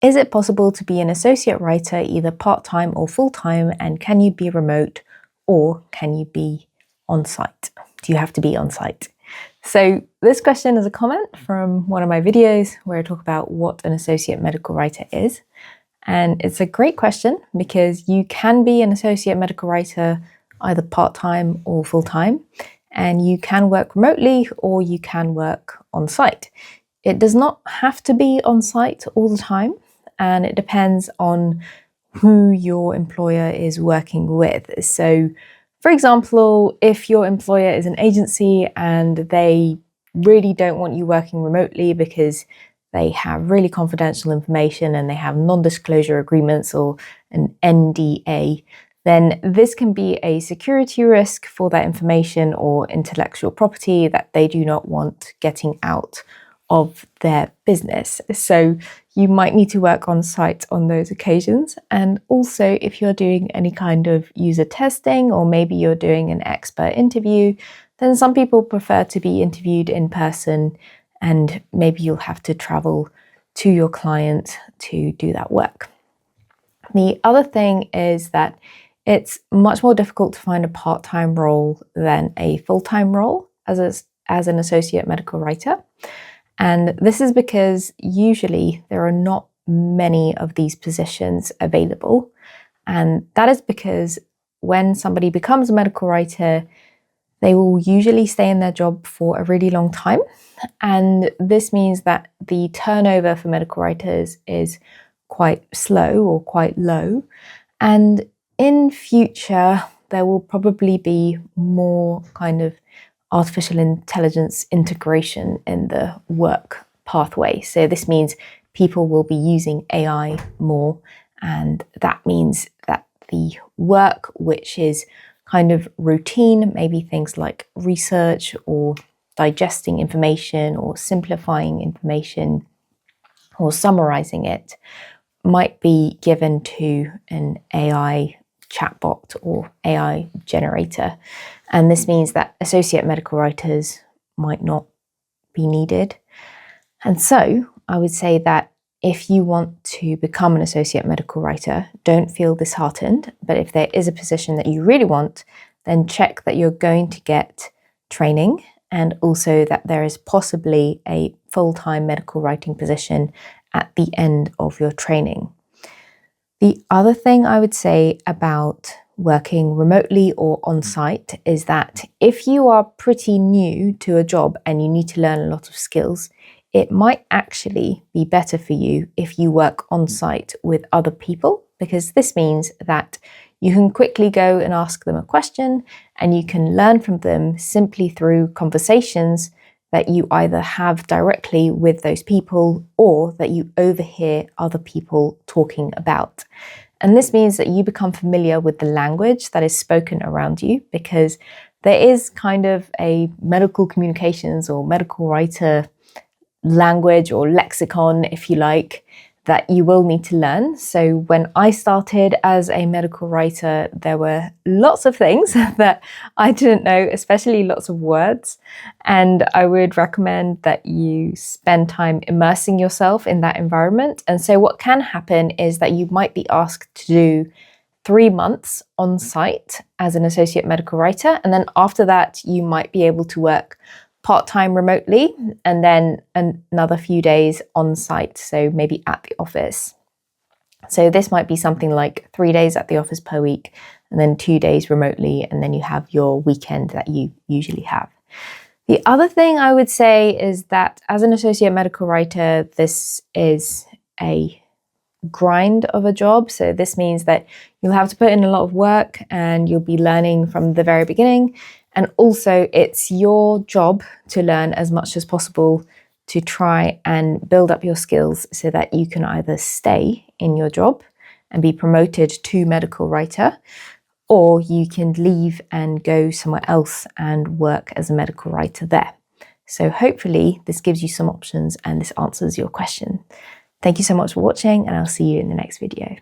Is it possible to be an associate writer either part-time or full-time, and can you be remote or can you be on-site? Do you have to be on-site? So this question is a comment from one of my videos where I talk about what an associate medical writer is. And it's a great question because you can be an associate medical writer either part-time or full-time, and you can work remotely or you can work on-site. It does not have to be on-site all the time, and it depends on who your employer is working with. So, for example, if your employer is an agency and they really don't want you working remotely because they have really confidential information and they have non-disclosure agreements or an NDA, then this can be a security risk for that information or intellectual property that they do not want getting out of their business. So you might need to work on site on those occasions. And also, if you're doing any kind of user testing, or maybe you're doing an expert interview, then some people prefer to be interviewed in person, and maybe you'll have to travel to your client to do that work. The other thing is that it's much more difficult to find a part-time role than a full-time role as an associate medical writer. And this is because usually there are not many of these positions available. And that is because when somebody becomes a medical writer, they will usually stay in their job for a really long time. And this means that the turnover for medical writers is quite slow or quite low. And in future, there will probably be more kind of artificial intelligence integration in the work pathway. So this means people will be using AI more, and that means that the work which is kind of routine, maybe things like research or digesting information or simplifying information or summarizing it, might be given to an AI chatbot or AI generator. And this means that associate medical writers might not be needed. And so I would say that if you want to become an associate medical writer, don't feel disheartened. But if there is a position that you really want, then check that you're going to get training, and also that there is possibly a full-time medical writing position at the end of your training. The other thing I would say about working remotely or on-site is that if you are pretty new to a job and you need to learn a lot of skills, it might actually be better for you if you work on-site with other people, because this means that you can quickly go and ask them a question and you can learn from them simply through conversations that you either have directly with those people or that you overhear other people talking about. And this means that you become familiar with the language that is spoken around you, because there is kind of a medical communications or medical writer language or lexicon, if you like, that you will need to learn. So when I started as a medical writer, there were lots of things that I didn't know, especially lots of words. And I would recommend that you spend time immersing yourself in that environment. And so what can happen is that you might be asked to do 3 months on site as an associate medical writer. And then after that, you might be able to work part-time remotely, and then another few days on site, so maybe at the office. So this might be something like 3 days at the office per week, and then 2 days remotely, and then you have your weekend that you usually have. The other thing I would say is that as an associate medical writer, this is a grind of a job. So this means that you'll have to put in a lot of work and you'll be learning from the very beginning. And also it's your job to learn as much as possible to try and build up your skills so that you can either stay in your job and be promoted to medical writer, or you can leave and go somewhere else and work as a medical writer there. So hopefully this gives you some options and this answers your question. Thank you so much for watching, and I'll see you in the next video.